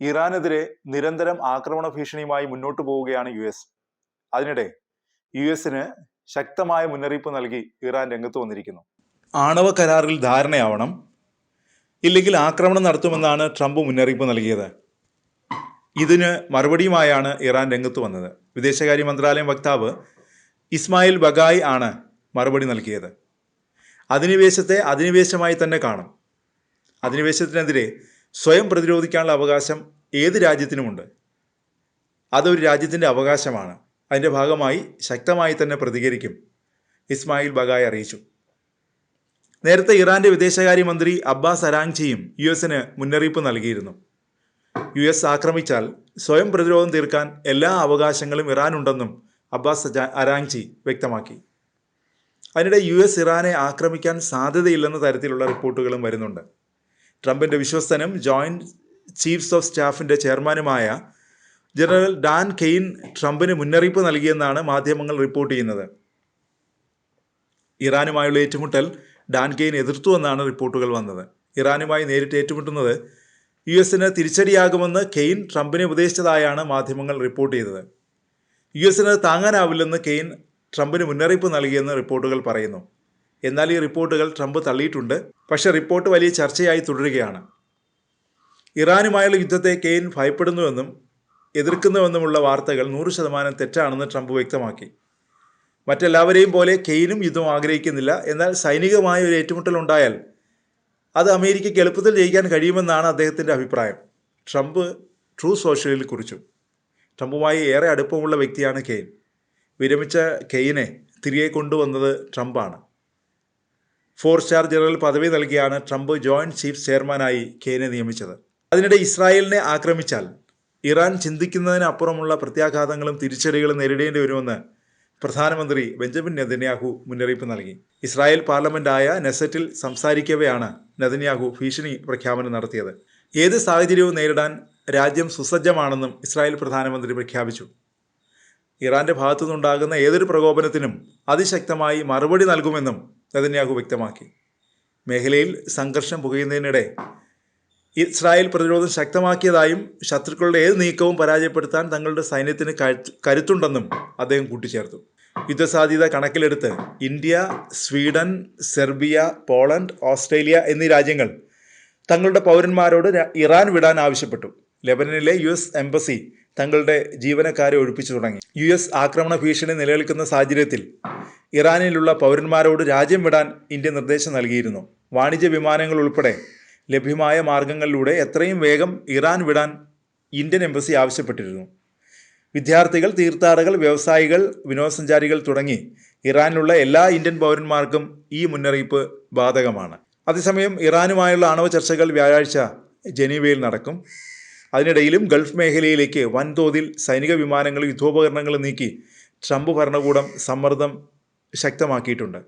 ഇറാനെതിരെ നിരന്തരം ആക്രമണ ഭീഷണിയുമായി മുന്നോട്ടു പോവുകയാണ് US. അതിനിടെ US-ന് ശക്തമായ മുന്നറിയിപ്പ് നൽകി ഇറാൻ രംഗത്ത് വന്നിരിക്കുന്നു. ആണവ കരാറിൽ ധാരണയാവണം, ഇല്ലെങ്കിൽ ആക്രമണം നടത്തുമെന്നാണ് ട്രംപ് മുന്നറിയിപ്പ് നൽകിയത്. ഇതിന് മറുപടിയുമായാണ് ഇറാൻ രംഗത്ത് വന്നത്. വിദേശകാര്യ മന്ത്രാലയം വക്താവ് ഇസ്മായിൽ ബഗായി ആണ് മറുപടി നൽകിയത്. അധിനിവേശത്തെ അധിനിവേശമായി തന്നെ കാണും. അധിനിവേശത്തിനെതിരെ സ്വയം പ്രതിരോധിക്കാനുള്ള അവകാശം ഏത് രാജ്യത്തിനുമുണ്ട്. അതൊരു രാജ്യത്തിൻ്റെ അവകാശമാണ്. അതിൻ്റെ ഭാഗമായി ശക്തമായി തന്നെ പ്രതികരിക്കും, ഇസ്മായിൽ ബഗായി അറിയിച്ചു. നേരത്തെ ഇറാൻ്റെ വിദേശകാര്യമന്ത്രി അബ്ബാസ് അരാങ്ചിയും US-ന് മുന്നറിയിപ്പ് നൽകിയിരുന്നു. US ആക്രമിച്ചാൽ സ്വയം പ്രതിരോധം തീർക്കാൻ എല്ലാ അവകാശങ്ങളും ഇറാനുണ്ടെന്നും അബ്ബാസ് അരാങ്ചി വ്യക്തമാക്കി. അതിനിടെ US ഇറാനെ ആക്രമിക്കാൻ സാധ്യതയില്ലെന്ന തരത്തിലുള്ള റിപ്പോർട്ടുകളും വരുന്നുണ്ട്. ട്രംപിൻ്റെ വിശ്വസ്തനും ജോയിൻറ്റ് ചീഫ്സ് ഓഫ് സ്റ്റാഫിൻ്റെ ചെയർമാനുമായ ജനറൽ ഡാൻ കെയ്ൻ ട്രംപിന് മുന്നറിയിപ്പ് നൽകിയെന്നാണ് മാധ്യമങ്ങൾ റിപ്പോർട്ട് ചെയ്യുന്നത്. ഇറാനുമായുള്ള ഏറ്റുമുട്ടൽ ഡാൻ കെയ്ൻ എതിർത്തുവെന്നാണ് റിപ്പോർട്ടുകൾ വന്നത്. ഇറാനുമായി നേരിട്ട് ഏറ്റുമുട്ടുന്നത് US-ന് തിരിച്ചടിയാകുമെന്ന് കെയ്ൻ ട്രംപിനെ ഉപദേശിച്ചതായാണ് മാധ്യമങ്ങൾ റിപ്പോർട്ട് ചെയ്തത്. US-ന് താങ്ങാനാവില്ലെന്ന് കെയ്ൻ ട്രംപിന് മുന്നറിയിപ്പ് നൽകിയെന്ന് റിപ്പോർട്ടുകൾ പറയുന്നു. എന്നാൽ ഈ റിപ്പോർട്ടുകൾ ട്രംപ് തള്ളിയിട്ടുണ്ട്. പക്ഷേ റിപ്പോർട്ട് വലിയ ചർച്ചയായി തുടരുകയാണ്. ഇറാനുമായുള്ള യുദ്ധത്തെ കെയ്ൻ ഭയപ്പെടുന്നുവെന്നും എതിർക്കുന്നുവെന്നുമുള്ള വാർത്തകൾ 100% തെറ്റാണെന്ന് ട്രംപ് വ്യക്തമാക്കി. മറ്റെല്ലാവരെയും പോലെ കെയ്നും യുദ്ധം ആഗ്രഹിക്കുന്നില്ല. എന്നാൽ സൈനികമായ ഒരു ഏറ്റുമുട്ടൽ ഉണ്ടായാൽ അത് അമേരിക്കയ്ക്ക് എളുപ്പത്തിൽ ജയിക്കാൻ കഴിയുമെന്നാണ് അദ്ദേഹത്തിൻ്റെ അഭിപ്രായം. ട്രംപ് ട്രൂ സോഷ്യലിൽ കുറിച്ചു. ട്രംപുമായി ഏറെ അടുപ്പമുള്ള വ്യക്തിയാണ് കെയ്ൻ. വിരമിച്ച കെയ്നെ തിരികെ കൊണ്ടുവന്നത് ട്രംപാണ്. 4 സ്റ്റാർ ജനറൽ പദവി നൽകിയാണ് ട്രംപ് ജോയിൻറ്റ് ചീഫ് ചെയർമാനായി കെയ്നെ നിയമിച്ചത്. അതിനിടെ ഇസ്രായേലിനെ ആക്രമിച്ചാൽ ഇറാൻ ചിന്തിക്കുന്നതിനപ്പുറമുള്ള പ്രത്യാഘാതങ്ങളും തിരിച്ചടികളും നേരിടേണ്ടി വരുമെന്ന് പ്രധാനമന്ത്രി ബെഞ്ചമിൻ നെതന്യാഹു മുന്നറിയിപ്പ് നൽകി. ഇസ്രായേൽ പാർലമെൻറ്റായ നെസറ്റിൽ സംസാരിക്കവെയാണ് നെതന്യാഹു ഭീഷണി പ്രഖ്യാപനം നടത്തിയത്. ഏത് സാഹചര്യവും നേരിടാൻ രാജ്യം സുസജ്ജമാണെന്നും ഇസ്രായേൽ പ്രധാനമന്ത്രി പ്രഖ്യാപിച്ചു. ഇറാൻ്റെ ഭാഗത്തുനിന്നുണ്ടാകുന്ന ഏതൊരു പ്രകോപനത്തിനും അതിശക്തമായി മറുപടി നൽകുമെന്നും നെതന്യാഹു വ്യക്തമാക്കി. മേഖലയിൽ സംഘർഷം പുകയുന്നതിനിടെ ഇസ്രായേൽ പ്രതിരോധം ശക്തമാക്കിയതായും ശത്രുക്കളുടെ ഏത് നീക്കവും പരാജയപ്പെടുത്താൻ തങ്ങളുടെ സൈന്യത്തിന് കരുത്തുണ്ടെന്നും അദ്ദേഹം കൂട്ടിച്ചേർത്തു. യുദ്ധസാധ്യത കണക്കിലെടുത്ത് India, Sweden, Serbia, Poland, Australia എന്നീ രാജ്യങ്ങൾ തങ്ങളുടെ പൗരന്മാരോട് ഇറാൻ വിടാൻ ആവശ്യപ്പെട്ടു. ലെബനനിലെ US എംബസി തങ്ങളുടെ ജീവനക്കാരെ ഒഴിപ്പിച്ചു തുടങ്ങി. US ആക്രമണ ഭീഷണി നിലനിൽക്കുന്ന സാഹചര്യത്തിൽ ഇറാനിലുള്ള പൗരന്മാരോട് രാജ്യം വിടാൻ ഇന്ത്യ നിർദ്ദേശം നൽകിയിരുന്നു. വാണിജ്യ വിമാനങ്ങൾ ഉൾപ്പെടെ ലഭ്യമായ മാർഗങ്ങളിലൂടെ എത്രയും വേഗം ഇറാൻ വിടാൻ ഇന്ത്യൻ എംബസി ആവശ്യപ്പെട്ടിരുന്നു. വിദ്യാർത്ഥികൾ, തീർത്ഥാടകർ, വ്യവസായികൾ, വിനോദസഞ്ചാരികൾ തുടങ്ങി ഇറാനിലുള്ള എല്ലാ ഇന്ത്യൻ പൗരന്മാർക്കും ഈ മുന്നറിയിപ്പ് ബാധകമാണ്. അതേസമയം ഇറാനുമായുള്ള ആണവ ചർച്ചകൾ വ്യാഴാഴ്ച ജനീവയിൽ നടക്കും. അതിനിടയിലും ഗൾഫ് മേഖലയിലേക്ക് വൻതോതിൽ സൈനിക വിമാനങ്ങളും യുദ്ധോപകരണങ്ങളും നീക്കി ട്രംപ് ഭരണകൂടം സമ്മർദ്ദം ശക്തമാക്കിയിട്ടുണ്ട്.